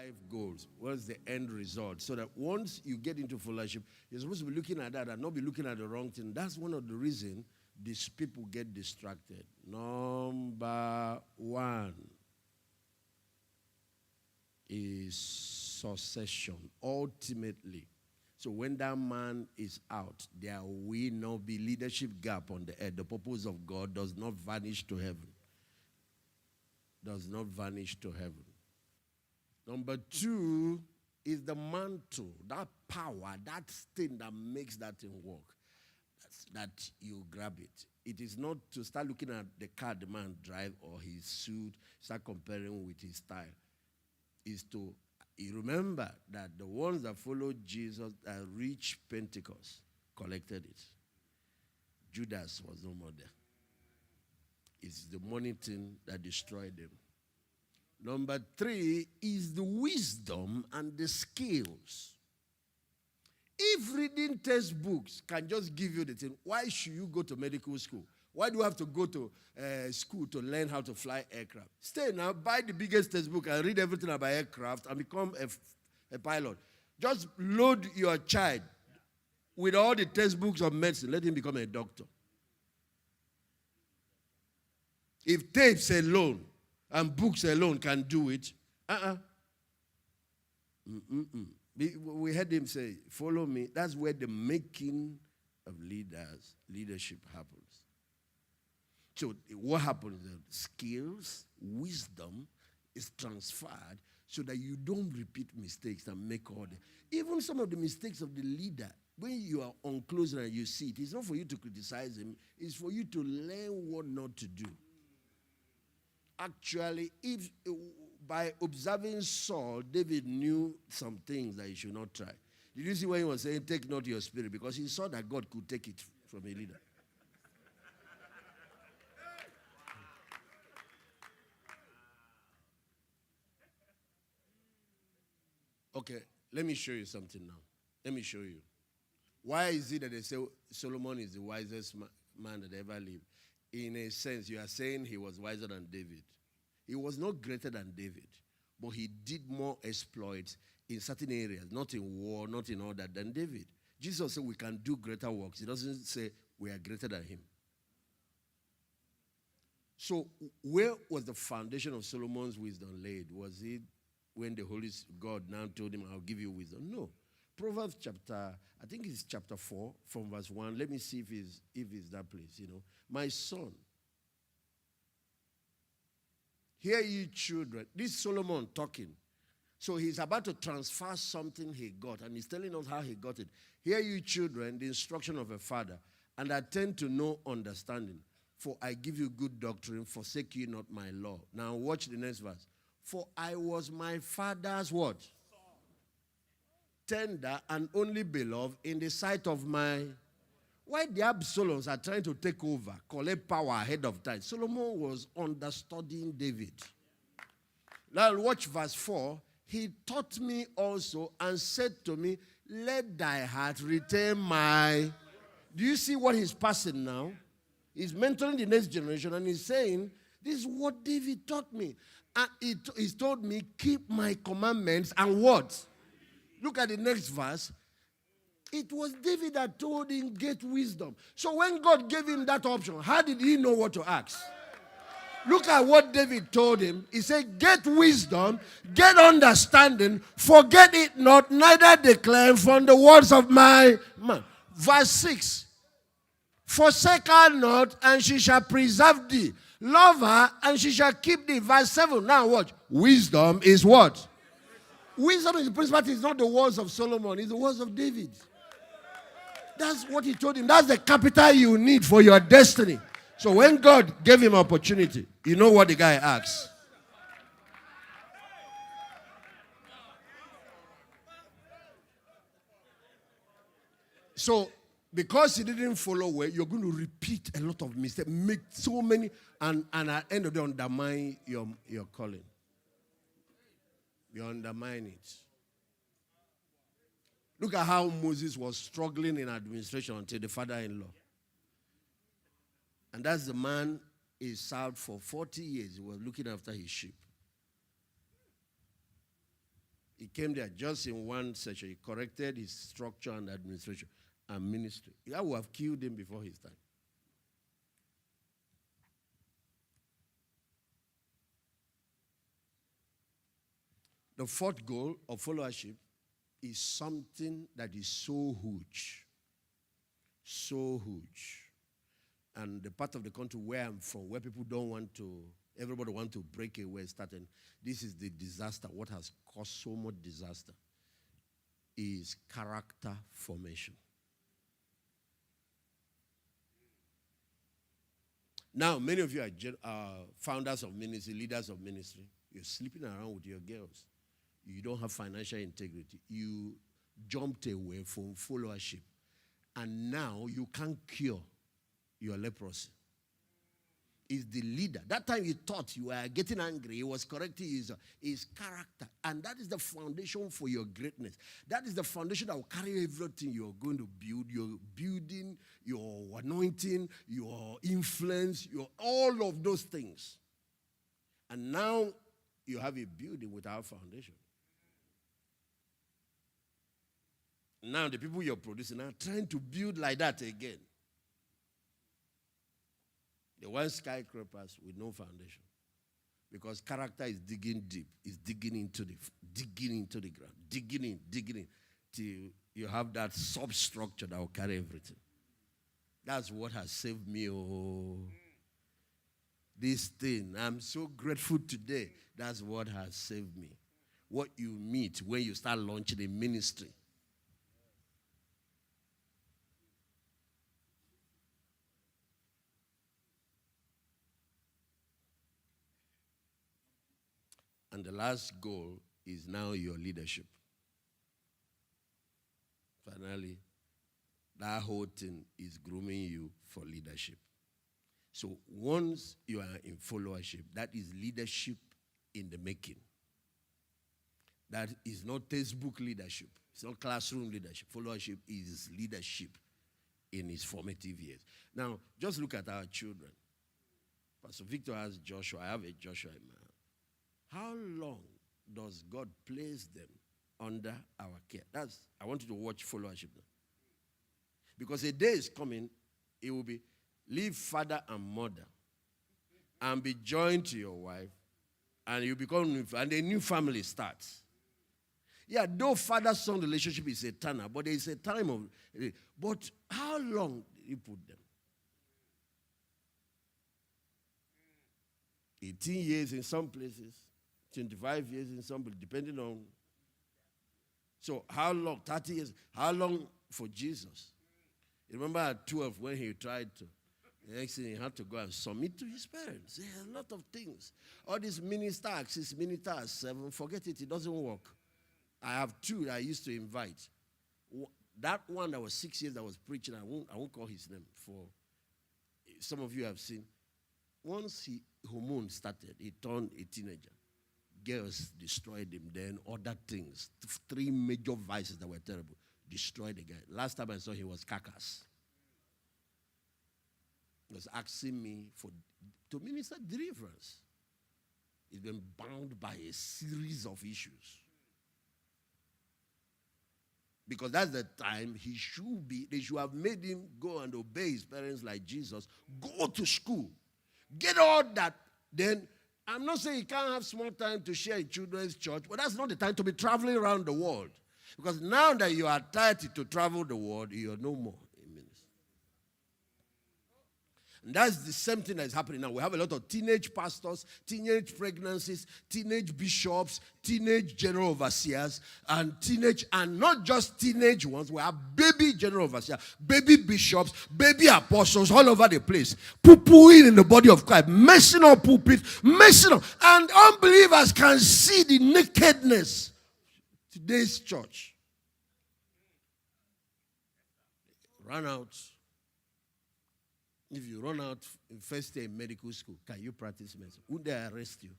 5 goals. What's the end result? So that once you get into fellowship, you're supposed to be looking at that and not be looking at the wrong thing. That's one of the reasons these people get distracted. Number 1 is succession, ultimately. So when that man is out, there will not be leadership gap on the earth. The purpose of God does not vanish to heaven. Does not vanish to heaven. Number 2 is the mantle, that power, that thing that makes that thing work. That you grab it. It is not to start looking at the car the man drive or his suit, start comparing with his style. Is to you remember that the ones that followed Jesus that reached Pentecost collected it. Judas was no more there. It's the money thing that destroyed them. Number 3 is the wisdom and the skills. If reading textbooks can just give you the thing, why should you go to medical school? Why do you have to go to school to learn how to fly aircraft? Stay now, buy the biggest textbook and read everything about aircraft and become a pilot. Just load your child with all the textbooks of medicine. Let him become a doctor. If tapes alone and books alone can do it, we heard him say, follow me. That's where the making of leadership happens. So what happens is skills, wisdom is transferred so that you don't repeat mistakes and make all the... Even some of the mistakes of the leader, when you are on close and you see it, it's not for you to criticize him, it's for you to learn what not to do. Actually, if by observing Saul, David knew some things that he should not try. Did you see when he was saying, take not your spirit? Because he saw that God could take it from a leader. Okay, let me show you something now. Let me show you. Why is it that they say Solomon is the wisest man that ever lived? In a sense, you are saying he was wiser than David. He was not greater than David, but he did more exploits in certain areas, not in war, not in all that, than David. Jesus said we can do greater works. He doesn't say we are greater than him. So where was the foundation of Solomon's wisdom laid? Was it when the Holy God now told him, I'll give you wisdom? No. Proverbs chapter, I think it's chapter 4 from verse 1. Let me see if it's that place, My son, hear ye children. This is Solomon talking. So he's about to transfer something he got, and he's telling us how he got it. Hear ye children, the instruction of a father, and attend to no understanding. For I give you good doctrine, forsake ye not my law. Now watch the next verse. For I was my father's what? Tender and only beloved in the sight of my... Why the Absaloms are trying to take over, collect power ahead of time? Solomon was understudying David. Now watch verse 4. He taught me also and said to me, let thy heart retain my... Do you see what he's passing now? He's mentoring the next generation and he's saying, this is what David taught me. And he's told me, keep my commandments and what? Look at the next verse. It was David that told him, get wisdom. So when God gave him that option, how did he know what to ask? Look at what David told him. He said, get wisdom, get understanding, forget it not, neither declare from the words of my mouth. Verse 6. Forsake her not, and she shall preserve thee. Love her, and she shall keep thee. Verse 7. Now watch. Wisdom is what? Wisdom is the principality. It's not the words of Solomon. It's the words of David. That's what he told him. That's the capital you need for your destiny. So when God gave him opportunity, you know what the guy asked? So because he didn't follow well, you're going to repeat a lot of mistakes, make so many, and at the end of the day, undermine your calling. You undermine it. Look at how Moses was struggling in administration until the father-in-law. And that's the man he served for 40 years. He was looking after his sheep. He came there just in one session. He corrected his structure and administration and ministry. I would have killed him before his time. The fourth goal of followership is something that is so huge. So huge. And the part of the country where I'm from, where people don't want to, everybody wants to break away, starting. This is the disaster. What has caused so much disaster is character formation. Now, many of you are founders of ministry, leaders of ministry. You're sleeping around with your girls. You don't have financial integrity. You jumped away from followership. And now you can't cure your leprosy. Is the leader. That time you thought you were getting angry, he was correcting his character. And that is the foundation for your greatness. That is the foundation that will carry everything you're going to build. Your building, your anointing, your influence, all of those things. And now you have a building without foundation. Now the people you're producing are trying to build like that again. They want skyscrapers with no foundation. Because character is digging deep. It's digging into the ground. Digging in. Till you have that substructure that will carry everything. That's what has saved me. Oh, this thing. I'm so grateful today. That's what has saved me. What you meet when you start launching a ministry. And the last goal is now your leadership. Finally, that whole thing is grooming you for leadership. So once you are in followership, that is leadership in the making. That is not textbook leadership. It's not classroom leadership. Followership is leadership in its formative years. Now, just look at our children. Pastor Victor has Joshua. I have a Joshua in my hand. How long does God place them under our care? I want you to watch followership now. Because a day is coming, it will be leave father and mother and be joined to your wife, and you become, and a new family starts. Yeah, though father-son relationship is eternal, but there is a time of, but how long did you put them? 18 years in some places, 25 years in some places, depending on. So how long? 30 years. How long for Jesus? You remember at 12 when he tried to, the next thing he had to go and submit to his parents. There are a lot of things. All these minister access, minister at 7, forget it, it doesn't work. I have 2 that I used to invite. That one that was 6 years that was preaching, I won't call his name, for some of you have seen. Once hormone started, he turned a teenager. Girls destroyed him, then other things. 3 major vices that were terrible destroyed the guy. Last time I saw him, he was carcass. He was asking me to minister deliverance. He's been bound by a series of issues. Because that's the time they should have made him go and obey his parents like Jesus. Go to school. Get all that. Then, I'm not saying you can't have small time to share in children's church, but that's not the time to be traveling around the world. Because now that you are tired to travel the world, you're no more in ministry. And that's the same thing that is happening now. We have a lot of teenage pastors, teenage pregnancies, teenage bishops, teenage general overseers, and not just teenage ones. We have baby general overseers, baby bishops, baby apostles all over the place. Poo-pooing in the body of Christ, messing up pulpits, messing up. And unbelievers can see the nakedness. Today's church. Run out. If you run out in first year in medical school, can you practice medicine? Would they arrest you?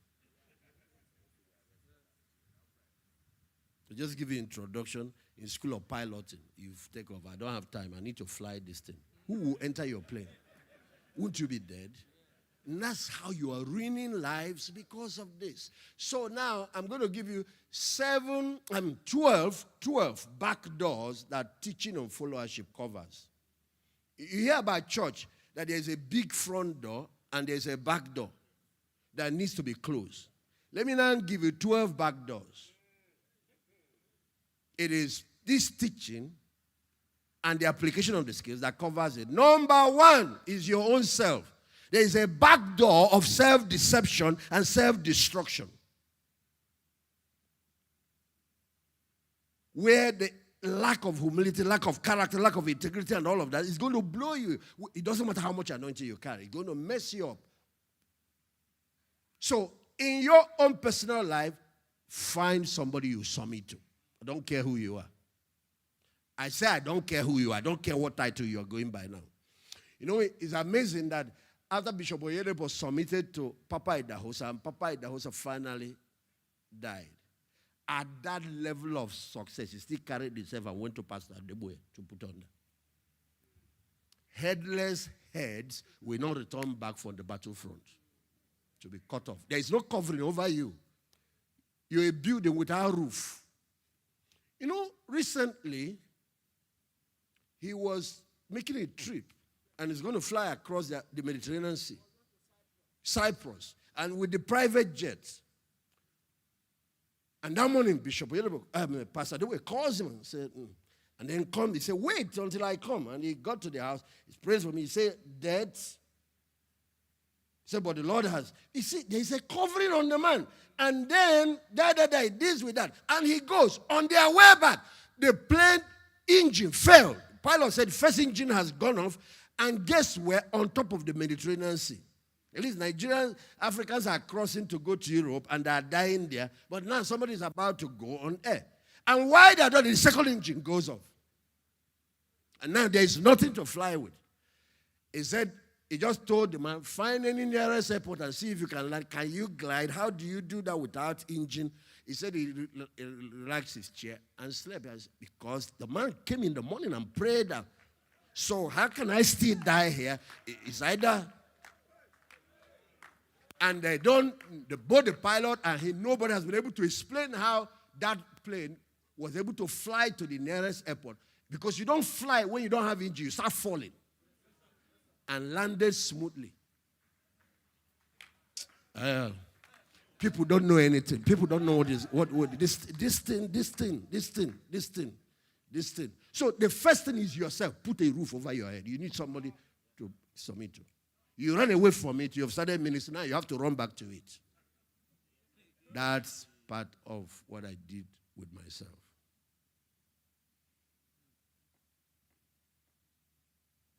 To just give you introduction, in school of piloting, you take off. I don't have time. I need to fly this thing. Who will enter your plane? Won't you be dead? And that's how you are ruining lives because of this. So now I'm going to give you 12 back doors that teaching on followership covers. You hear about church that there's a big front door and there's a back door that needs to be closed. Let me now give you 12 back doors. It is this teaching and the application of the skills that covers it. Number one is your own self. There is a back door of self-deception and self-destruction, where the lack of humility, lack of character, lack of integrity, and all of that is going to blow you. It doesn't matter how much anointing you carry. It's going to mess you up. So, in your own personal life, find somebody you submit to. I don't care who you are. I say I don't care who you are. I don't care what title you are going by now. You know, it's amazing that after Bishop Oyede was submitted to Papa Idahosa, and Papa Idahosa finally died. At that level of success, he still carried himself and went to Pastor Adeboye to put on that. Headless heads will not return back from the battlefront to be cut off. There is no covering over you. You're a building without roof. You know, recently, he was making a trip and he's going to fly across the Mediterranean Sea, Cyprus, and with the private jets. And that morning, Pastor Adeboye calls him and said, and then come. He said, wait until I come. And he got to the house. He prays for me. He said, Dad. He said, but the Lord has. You see, there is a covering on the man. And then, this with that. And he goes. On their way back, the plane engine failed. The pilot said, first engine has gone off. And guess where? On top of the Mediterranean Sea. At least Nigerian Africans are crossing to go to Europe and they are dying there. But now somebody is about to go on air. And while they are done, the second engine goes off. And now there is nothing to fly with. He said, he just told the man, find any nearest airport and see if you can land. Can you glide? How do you do that without engine? He said he relaxed his chair and slept. Because the man came in the morning and prayed that. So how can I still die here? It's either, and they don't, both the pilot and nobody has been able to explain how that plane was able to fly to the nearest airport. Because you don't fly when you don't have engine, you start falling. And landed smoothly. People don't know anything. People don't know this thing. So the first thing is yourself. Put a roof over your head. You need somebody to submit to. You run away from it. You have started ministry. Now you have to run back to it. That's part of what I did with myself.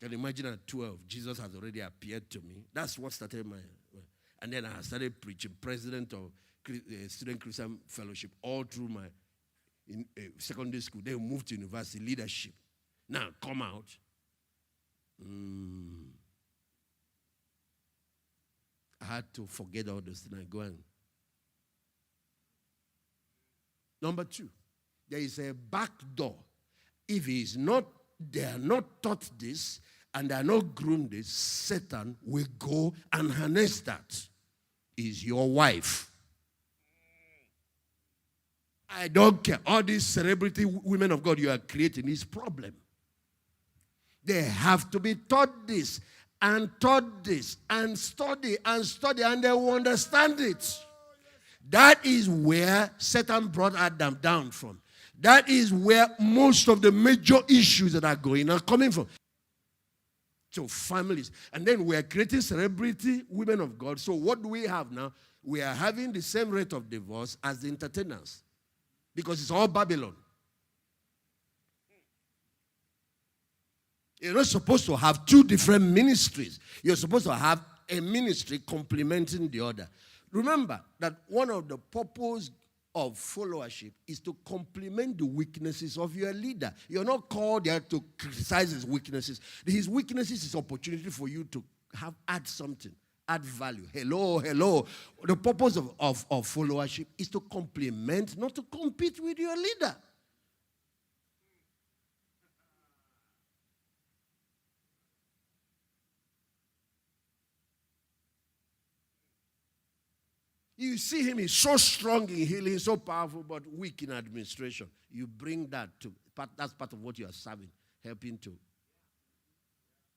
Can you imagine at 12, Jesus has already appeared to me. That's what started my... And then I started preaching, president of Student Christian Fellowship, all through my secondary school. Then moved to university, leadership. Now, come out. I had to forget all those things and go on. Number 2, there is a back door. If they are not taught this, and they are not groomed this, Satan will go and harness that. Is your wife. I don't care. All these celebrity women of God you are creating is problem. They have to be taught this and taught this and study and they will understand it. That is where Satan brought Adam down from. That is where most of the major issues that are going are coming from. So families. And then we are creating celebrity women of God. So what do we have now? We are having the same rate of divorce as the entertainers. Because it's all Babylon. You're not supposed to have 2 different ministries. You're supposed to have a ministry complementing the other. Remember that one of the purposes of followership is to complement the weaknesses of your leader. You're not called there to criticize his weaknesses. His weaknesses is opportunity for you to add something, add value. Hello. The purpose of followership is to complement, not to compete with your leader. You see him, he's so strong in healing, so powerful, but weak in administration. You bring that to, that's part of what you are serving, helping to.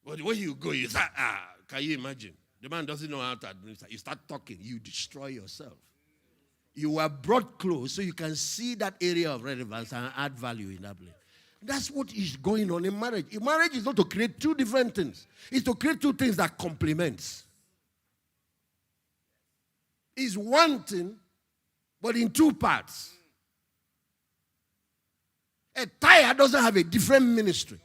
But when you go, you say, can you imagine? The man doesn't know how to administer. You start talking, you destroy yourself. You are brought close so you can see that area of relevance and add value in that place. That's what is going on in marriage. In marriage is not to create two different things. It's to create two things that complement. It's one thing, but in two parts. A tire doesn't have a different ministry.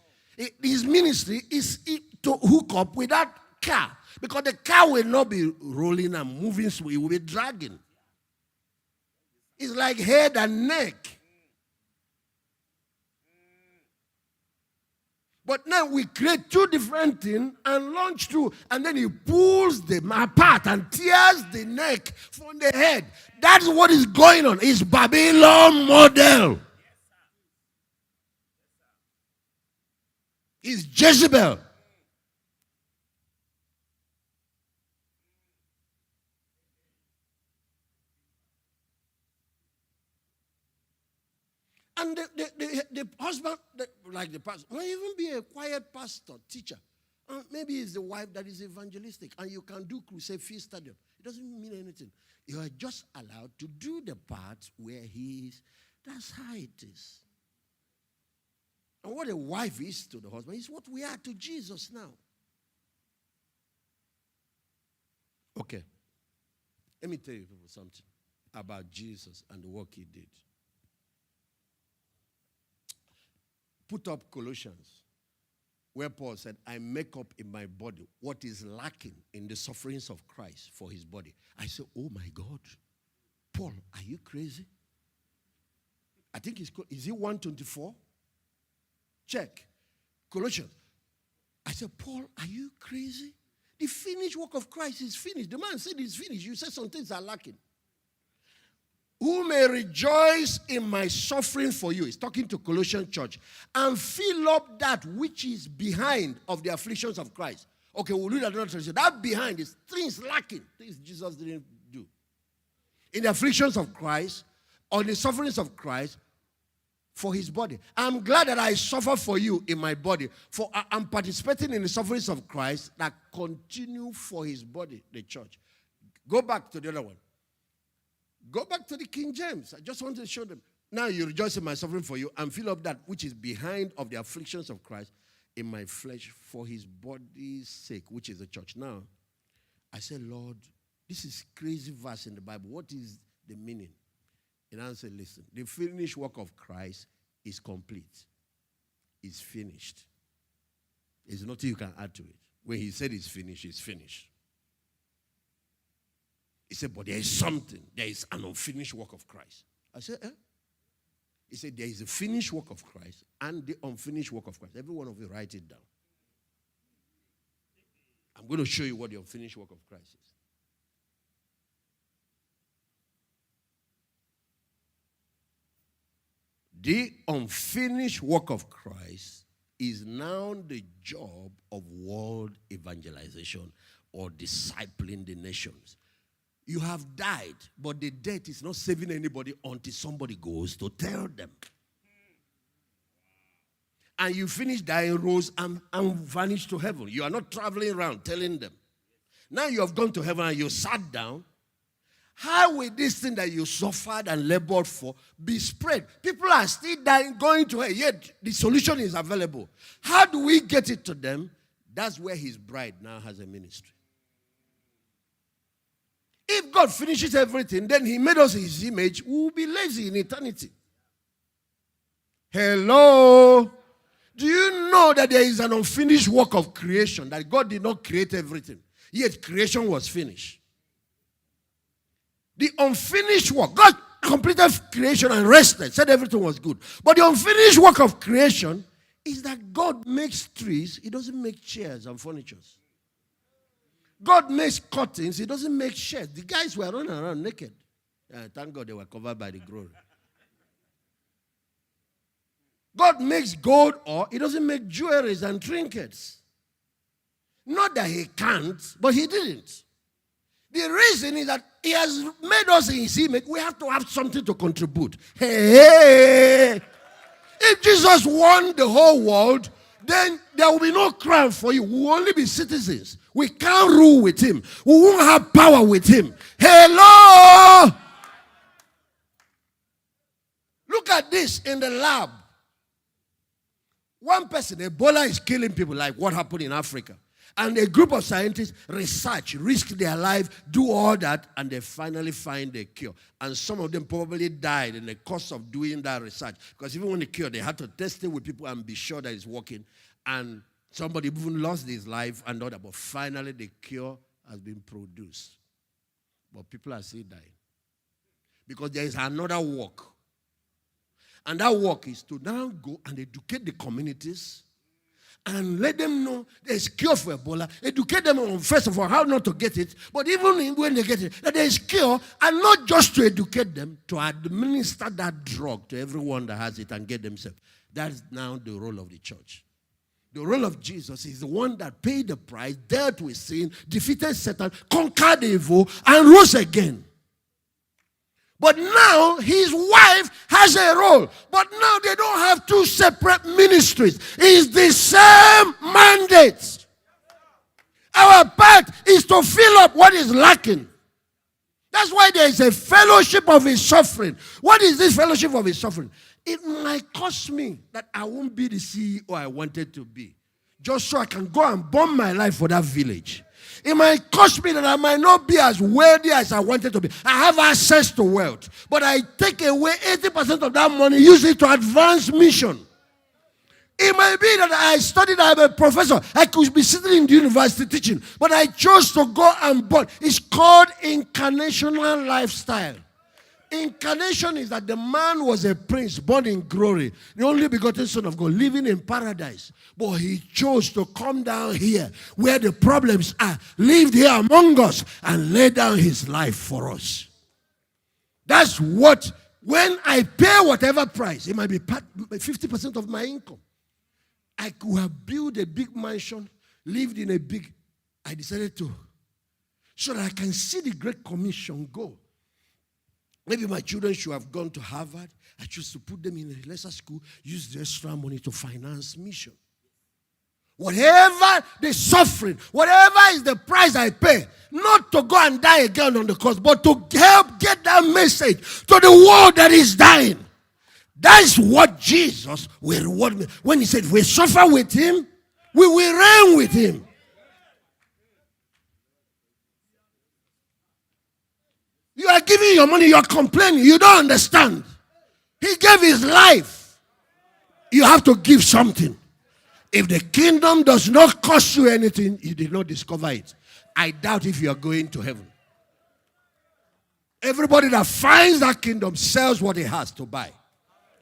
His ministry is to hook up with that car. Because the car will not be rolling and moving, so it will be dragging. It's like head and neck. But now we create two different things and launch two, and then he pulls them apart and tears the neck from the head. That's what is going on. It's Babylon model. It's Jezebel. And the husband, like the pastor, might even be a quiet pastor, teacher. Maybe it's the wife that is evangelistic, and you can do crusade field stadium. It doesn't mean anything. You are just allowed to do the part where he is. That's how it is. And what a wife is to the husband is what we are to Jesus now. Okay. Let me tell you people something about Jesus and the work he did. Put up Colossians, where Paul said, I make up in my body what is lacking in the sufferings of Christ for his body. I said, oh my God, Paul, are you crazy? I think is it 124? Check. Colossians. I said, Paul, are you crazy? The finished work of Christ is finished. The man said it's finished. You said some things are lacking. Who may rejoice in my suffering for you. He's talking to Colossian church. And fill up that which is behind of the afflictions of Christ. Okay, we'll read another translation. That behind is things lacking. Things Jesus didn't do. In the afflictions of Christ, or the sufferings of Christ, for his body. I'm glad that I suffer for you in my body. For I'm participating in the sufferings of Christ that continue for his body, the church. Go back to the other one. Go back to the King James. I just wanted to show them. Now you rejoice in my suffering for you and fill up that which is behind of the afflictions of Christ in my flesh for his body's sake, which is the church. Now, I said, Lord, this is crazy verse in the Bible. What is the meaning? And I said, listen, the finished work of Christ is complete. It's finished. There's nothing you can add to it. When he said it's finished, it's finished. He said, but there is something. There is an unfinished work of Christ. I said, eh? He said, there is a finished work of Christ and the unfinished work of Christ. Every one of you write it down. I'm going to show you what the unfinished work of Christ is. The unfinished work of Christ is now the job of world evangelization or discipling the nations. You have died, but the death is not saving anybody until somebody goes to tell them. And you finish dying, rose, and vanished to heaven. You are not traveling around telling them. Now you have gone to heaven and you sat down. How will this thing that you suffered and labored for be spread? People are still dying, going to hell, yet the solution is available. How do we get it to them? That's where his bride now has a ministry. If God finishes everything, then he made us his image, we will be lazy in eternity. Hello? Do you know that there is an unfinished work of creation, that God did not create everything, yet creation was finished? The unfinished work, God completed creation and rested, said everything was good. But the unfinished work of creation is that God makes trees, he doesn't make chairs and furniture. God makes curtains, he doesn't make sheds. The guys were running around naked. Thank God they were covered by the glory. God makes gold ore, he doesn't make jewelries and trinkets. Not that he can't, but he didn't. The reason is that he has made us in his image. We have to have something to contribute. Hey. If Jesus won the whole world, then there will be no crown for you. We will only be citizens. We can't rule with him. We won't have power with him. Hello! Look at this in the lab. One person, Ebola is killing people, like what happened in Africa. And a group of scientists research, risk their life, do all that, and they finally find a cure. And some of them probably died in the course of doing that research. Because even when they cure, they had to test it with people and be sure that it's working. And somebody even lost his life and all that. But finally, the cure has been produced. But people are still dying. Because there is another work. And that work is to now go and educate the communities and let them know there's cure for Ebola. Educate them on, first of all, how not to get it. But even when they get it, that there's cure. And not just to educate them, to administer that drug to everyone that has it and get themselves. That's now the role of the church. The role of Jesus is the one that paid the price, dealt with sin, defeated Satan, conquered evil, and rose again. But now his wife has a role. But now they don't have two separate ministries. It's the same mandate. Our part is to fill up what is lacking. That's why there is a fellowship of his suffering. What is this fellowship of his suffering? It might cost me that I won't be the CEO I wanted to be, just so I can go and burn my life for that village. It might cost me that I might not be as wealthy as I wanted to be. I have access to wealth, but I take away 80% of that money, use it to advance mission. It might be that I studied, I'm a professor. I could be sitting in the university teaching, but I chose to go and burn. It's called incarnational lifestyle. Incarnation is that the man was a prince born in glory, the only begotten Son of God, living in paradise. But he chose to come down here where the problems are, lived here among us, and lay down his life for us. That's what, when I pay whatever price, it might be 50% of my income. I could have built a big mansion, lived in a big, I decided to, so that I can see the Great Commission go. Maybe my children should have gone to Harvard. I choose to put them in a lesser school, use the extra money to finance mission. Whatever the suffering, whatever is the price I pay, not to go and die again on the cross, but to help get that message to the world that is dying. That's what Jesus will reward me. When he said, we suffer with him, we will reign with him. You are giving your money, you are complaining, you don't understand. He gave his life. You have to give something. If the kingdom does not cost you anything, you did not discover it. I doubt if you are going to heaven. Everybody that finds that kingdom sells what he has to buy,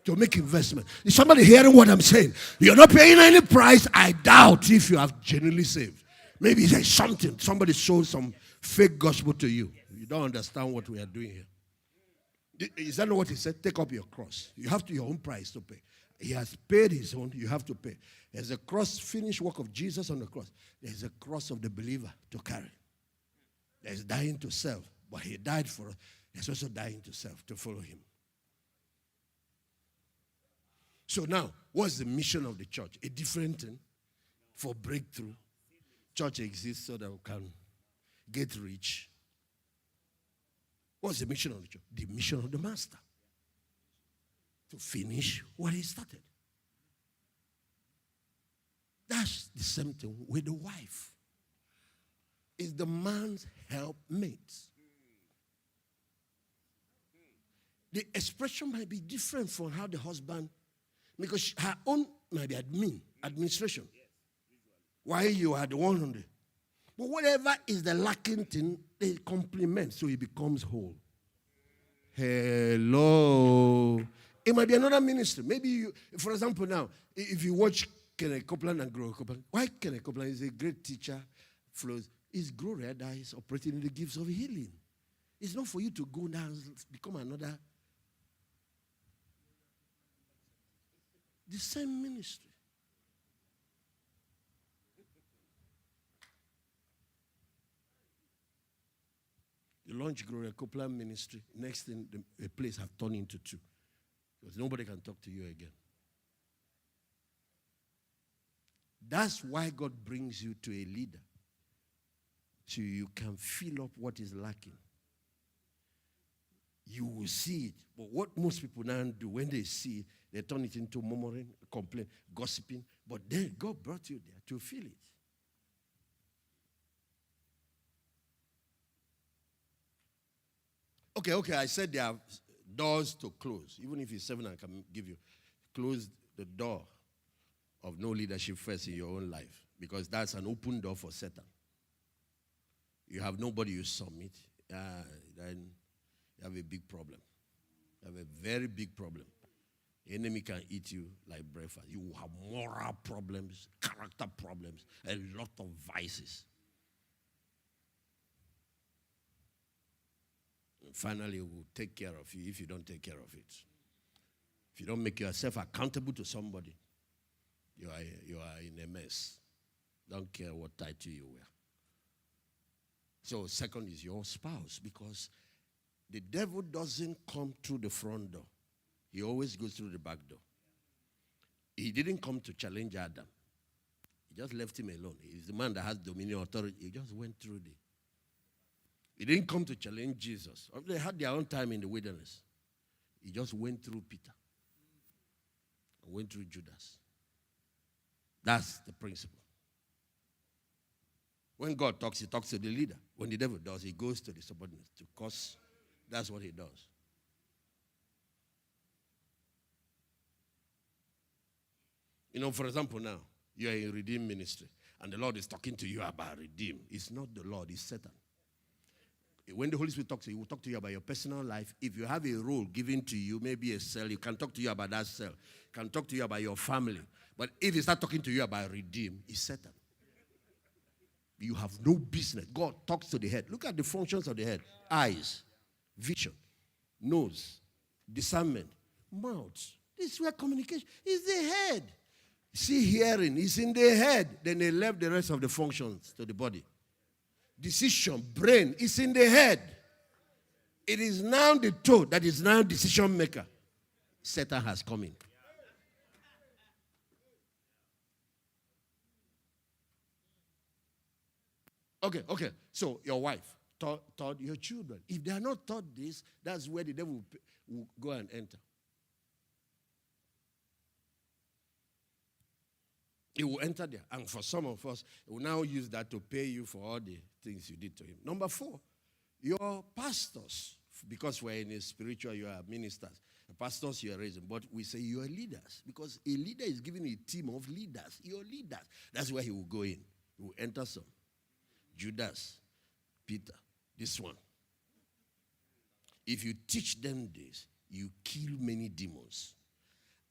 to make investment. Is somebody hearing what I'm saying? You're not paying any price. I doubt if you have genuinely saved. Maybe there's something. Somebody sold some fake gospel to you. You don't understand what we are doing here. Is that not what he said? Take up your cross. You have to your own price to pay. He has paid his own. You have to pay. There's a cross, finished work of Jesus on the cross. There's a cross of the believer to carry. There's dying to self, but he died for us. There's also dying to self to follow him. So now, what's the mission of the church? A different thing for breakthrough. Church exists so that we can get rich. What's the mission of the church? The mission of the master. To finish what he started. That's the same thing with the wife. Is the man's helpmate. The expression might be different from how the husband, because her own might be administration. While you are the one on the. But whatever is the lacking thing, they complement so he becomes whole. Hello. It might be another ministry. Maybe you, for example, now, if you watch Kenneth Copeland and Gloria Copeland, why Kenneth Copeland is a great teacher, flows, is Gloria that is operating in the gifts of healing. It's not for you to go now and become another. The same ministry. launch Gloria Copeland Ministry. Next thing, the place have turned into two. Because nobody can talk to you again. That's why God brings you to a leader. So you can fill up what is lacking. You will see it. But what most people now do, when they see it, they turn it into murmuring, complaint, gossiping. But then God brought you there to feel it. Okay, I said there are doors to close. Even if it's 7, I can give you. Close the door of no leadership first in your own life. Because that's an open door for Satan. You have nobody you submit. Then you have a big problem. You have a very big problem. The enemy can eat you like breakfast. You will have moral problems, character problems, a lot of vices. And finally, it will take care of you if you don't take care of it. If you don't make yourself accountable to somebody, you are in a mess. Don't care what title you wear. So second is your spouse, because the devil doesn't come through the front door. He always goes through the back door. He didn't come to challenge Adam. He just left him alone. He's the man that has dominion authority. He just went through the. He didn't come to challenge Jesus. They had their own time in the wilderness. He just went through Peter. And went through Judas. That's the principle. When God talks, he talks to the leader. When the devil does, he goes to the subordinates. Because that's what he does. You know, for example, now, you are in Redeem ministry, and the Lord is talking to you about Redeem. It's not the Lord, it's Satan. When the Holy Spirit talks to you, he will talk to you about your personal life. If you have a role given to you, maybe a cell, he can talk to you about that cell. He can talk to you about your family. But if he starts talking to you about Redeem, it's Satan. You have no business. God talks to the head. Look at the functions of the head. Eyes, vision, nose, discernment, mouth. This is where communication is the head. See, hearing is in the head. Then they left the rest of the functions to the body. Decision, brain is in the head. It is now the toe that is now decision maker. Satan has come in. Okay. So your wife taught your children. If they are not taught this, that's where the devil will go and enter. He will enter there. And for some of us, he will now use that to pay you for all the things you did to him. Number 4, your pastors, because we're in a spiritual, you are ministers. The pastors you are raising, but we say you are leaders, because a leader is given a team of leaders. Your leaders. That's where he will go in. He will enter some. Judas, Peter, this one. If you teach them this, you kill many demons.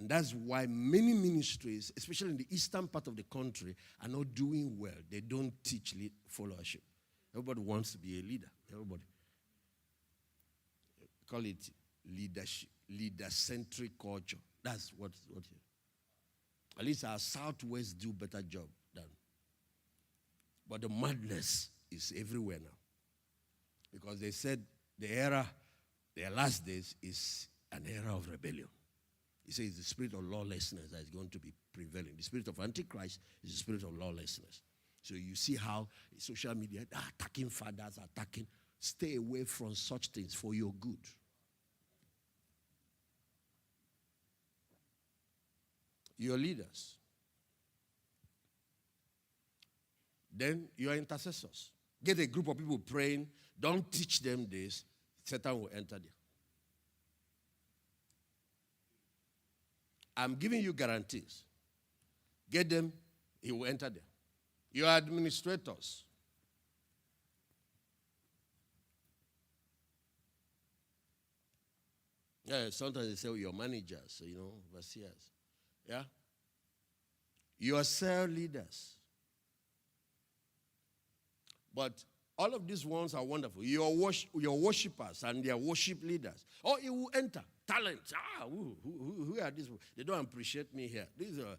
And that's why many ministries, especially in the eastern part of the country, are not doing well. They don't teach followership. Everybody wants to be a leader. Everybody. Call it leadership, leader-centric culture. That's what at least our Southwest do better job than. But the madness is everywhere now. Because they said their last days is an era of rebellion. He says the spirit of lawlessness that is going to be prevailing. The spirit of Antichrist is the spirit of lawlessness. So you see how social media are attacking fathers, attacking. Stay away from such things for your good. Your leaders. Then your intercessors. Get a group of people praying. Don't teach them this. Satan will enter there. I'm giving you guarantees. Get them, he will enter there. Your administrators. Yeah, sometimes they say, your managers, overseers. Yeah? Your cell leaders. But all of these ones are wonderful. Your worshippers and their worship leaders. Oh, it will enter. Talent. Who are these? They don't appreciate me here. These are,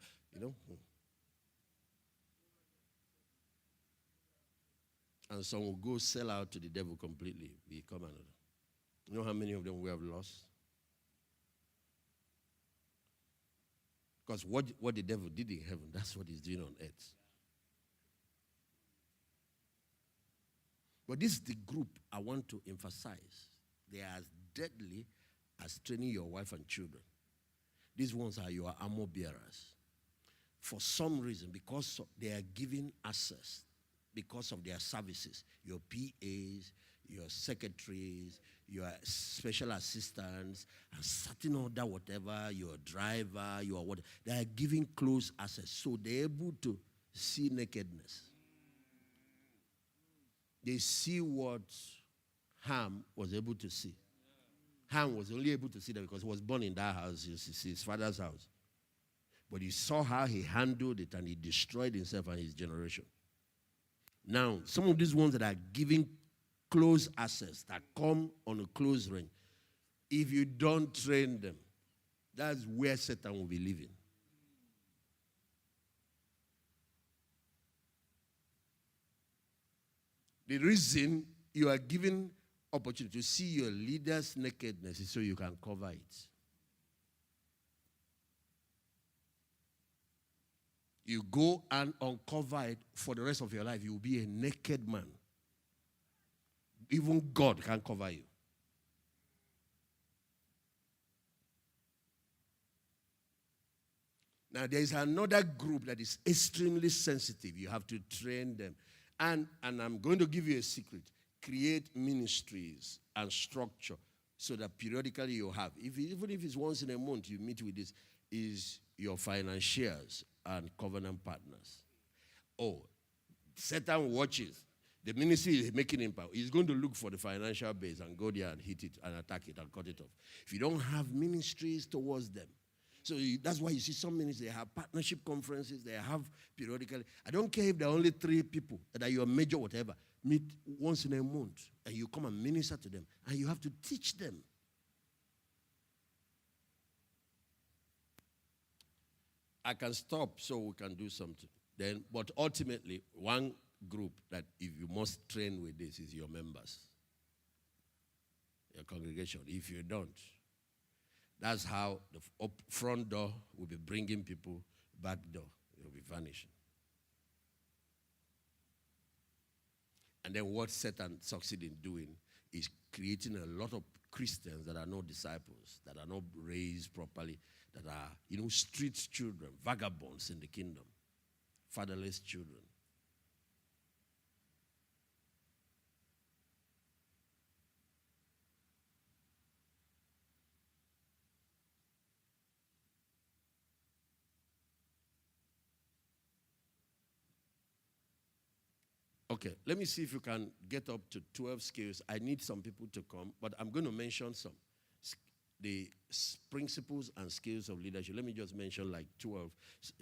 And some will go sell out to the devil completely, become another. You know how many of them we have lost? Because what the devil did in heaven, that's what he's doing on earth. But this is the group I want to emphasize. They are as deadly as training your wife and children. These ones are your armor bearers. For some reason, because they are giving access, because of their services, your PAs, your secretaries, your special assistants, and certain other whatever, your driver, your what, they are giving close access. So they're able to see nakedness. They see what Ham was able to see. Ham was only able to see that because he was born in that house, his father's house. But he saw how he handled it and he destroyed himself and his generation. Now, some of these ones that are giving close access, that come on a close range, if you don't train them, that's where Satan will be living. The reason you are given opportunity to see your leader's nakedness is so you can cover it. You go and uncover it for the rest of your life. You will be a naked man. Even God can cover you. Now, there is another group that is extremely sensitive. You have to train them. And I'm going to give you a secret. Create ministries and structure so that periodically you have. Even if it's once in a month you meet with this, is your financiers and covenant partners. Oh, Satan watches. The ministry is making impact. He's going to look for the financial base and go there and hit it and attack it and cut it off. If you don't have ministries towards them, so that's why you see some ministries, they have partnership conferences, they have periodically. I don't care if there are only 3 people that are your major whatever. Meet once in a month and you come and minister to them and you have to teach them. I can stop so we can do something. But ultimately, one group that if you must train with this is your members, your congregation. If you don't, that's how the front door will be bringing people, back door will be vanishing. And then what Satan succeeds in doing is creating a lot of Christians that are not disciples, that are not raised properly, that are, street children, vagabonds in the kingdom, fatherless children. Okay, let me see if you can get up to 12 skills. I need some people to come, but I'm going to mention some. The principles and skills of leadership. Let me just mention like 12.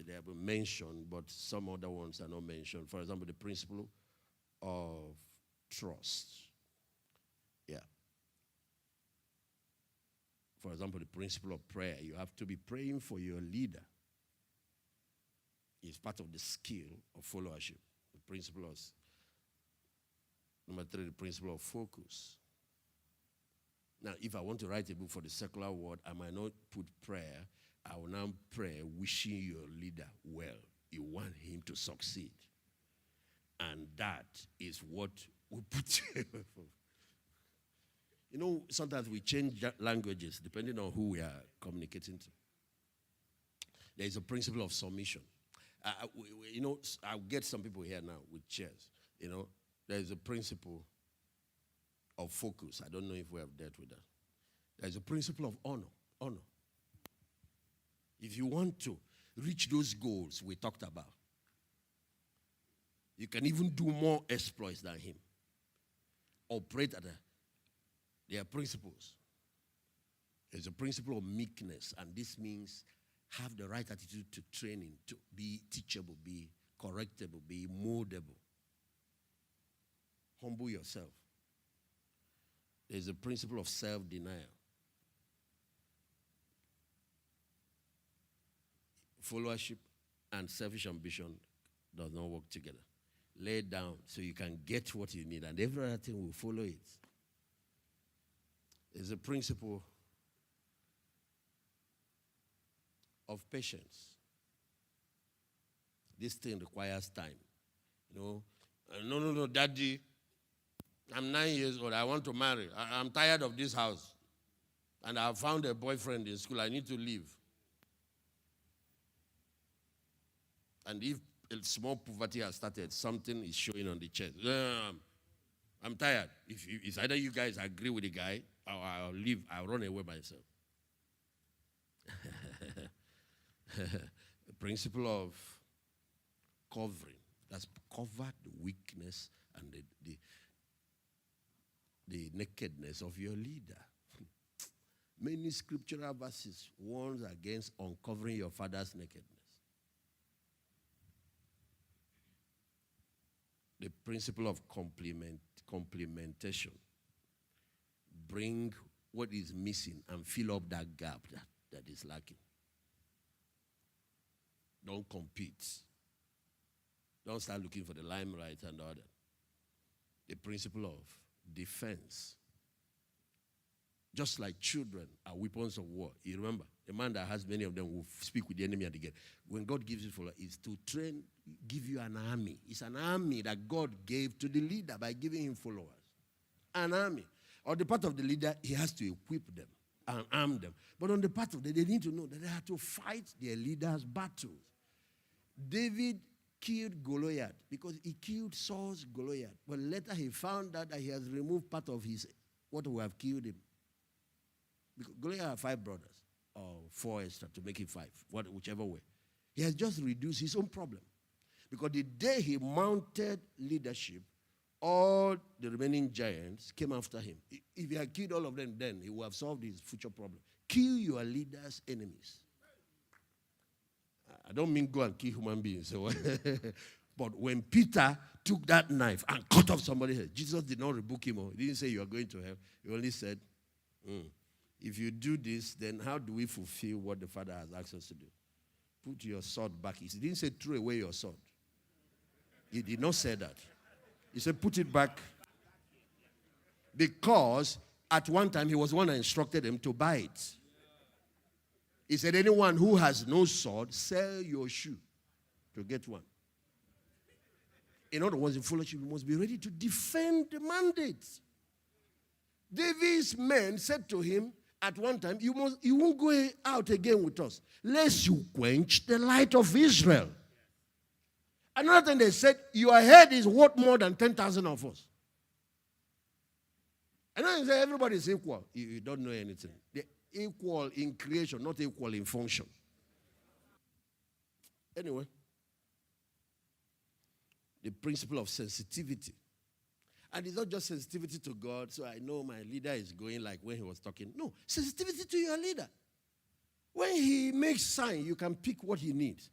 They have been mentioned, but some other ones are not mentioned. For example, the principle of trust. Yeah. For example, the principle of prayer. You have to be praying for your leader. It's part of the skill of followership. The principle of Number 3, the principle of focus. Now, if I want to write a book for the secular world, I might not put prayer. I will now pray wishing your leader well. You want him to succeed. And that is what we put sometimes we change languages depending on who we are communicating to. There is a principle of submission. I'll get some people here now with chairs. There is a principle of focus. I don't know if we have dealt with that. There is a principle of honor. Honor. If you want to reach those goals we talked about, you can even do more exploits than him. Operate at their principles. There's a principle of meekness, and this means have the right attitude to training, to be teachable, be correctable, be moldable. Humble yourself. There's a principle of self-denial. Followership and selfish ambition does not work together. lay down so you can get what you need, and every other thing will follow it. There's a principle of patience. This thing requires time. No, Daddy, I'm 9 years old. I want to marry. I'm tired of this house. And I found a boyfriend in school. I need to leave. And if a small poverty has started, something is showing on the chest. I'm tired. If it's either you guys agree with the guy, or I'll leave. I'll run away myself. The principle of covering. That's cover the weakness and the nakedness of your leader. Many scriptural verses warns against uncovering your father's nakedness. The principle of complementation. Bring what is missing and fill up that gap that is lacking. Don't compete. Don't start looking for the limelight and all that. The principle of defense. Just like children are weapons of war. You remember, a man that has many of them will speak with the enemy at the gate. When God gives it for us, is to train, give you an army. It's an army that God gave to the leader by giving him followers. An army. On the part of the leader, he has to equip them and arm them. But on the part of them, they need to know that they have to fight their leader's battles. David killed Goliath because he killed Saul's Goliath. But later he found out that he has removed part of what would have killed him. Because Goliath had 5 brothers, or 4 extra to make it 5, whichever way. He has just reduced his own problem. Because the day he mounted leadership, all the remaining giants came after him. If he had killed all of them, then he would have solved his future problem. Kill your leader's enemies. I don't mean go and kill human beings. But when Peter took that knife and cut off somebody's head, Jesus did not rebuke him. He didn't say you are going to hell. He only said, if you do this, then how do we fulfill what the Father has asked us to do? Put your sword back. He didn't say throw away your sword. He did not say that. He said put it back. Because at one time he was the one that instructed him to buy it. He said anyone who has no sword, sell your shoe to get one. In other words, in fellowship, you must be ready to defend the mandate. David's men said to him at one time, you won't go out again with us, lest you quench the light of Israel. Another thing they said, your head is worth more than 10,000 of us. And then they say everybody is equal. You don't know anything. They're equal in creation, not equal in function. Anyway, the principle of sensitivity. And it's not just sensitivity to God, so I know my leader is going like when he was talking. No, sensitivity to your leader. When he makes sign, you can pick what he needs.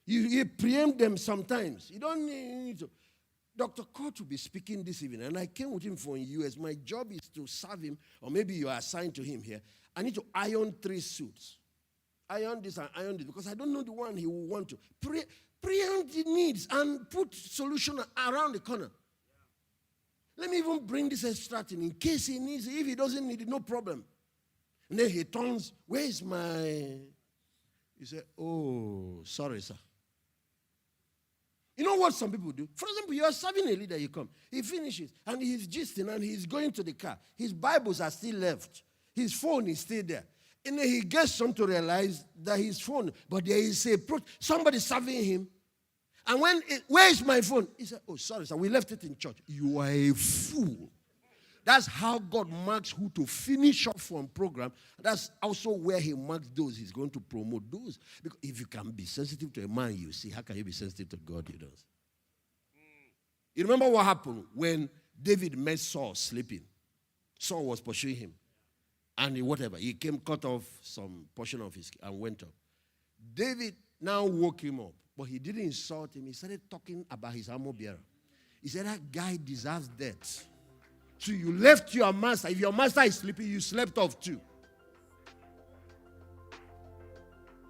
You preempt them sometimes. You don't need to. Dr. Kurt will be speaking this evening, and I came with him for a US. My job is to serve him, or maybe you are assigned to him here. I need to iron 3 suits. Iron this and iron this, because I don't know the one he will want to. Preempt the needs and put solution around the corner. Let me even bring this extra thing in case he needs it. If he doesn't need it, no problem. And then he turns, where is my... He said, oh, sorry, sir. You know what some people do? For example, you are serving a leader, you come. He finishes, and he's gisting, and he's going to the car. His Bibles are still left. His phone is still there. And then he gets some to realize that his phone, but there is somebody serving him. And where is my phone? He said, oh, sorry, sir, we left it in church. You are a fool. That's how God marks who to finish off from program. That's also where he marks those he's going to promote those. Because if you can be sensitive to a man you see, how can you be sensitive to God you don't? You remember what happened when David met Saul sleeping? Saul was pursuing him. And he came cut off some portion of his and went up. David now woke him up. But he didn't insult him. He started talking about his armor bearer. He said, that guy deserves death. So you left your master. If your master is sleeping, you slept off too.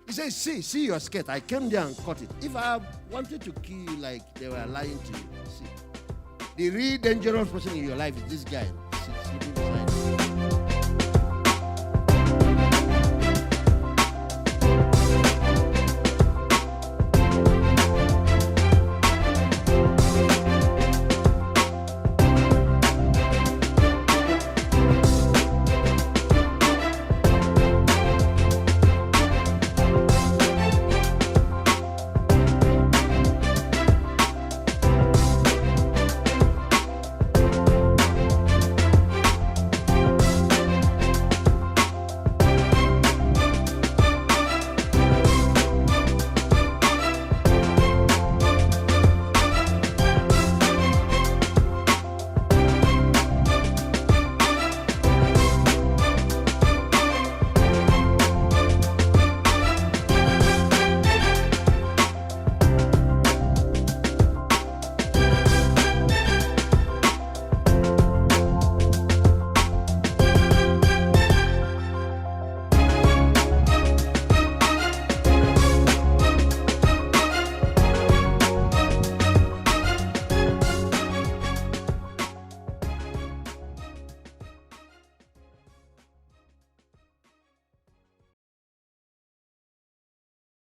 He said, see your skirt. I came there and cut it. If I wanted to kill you like they were lying to you, see. The real dangerous person in your life is this guy. Sleeping beside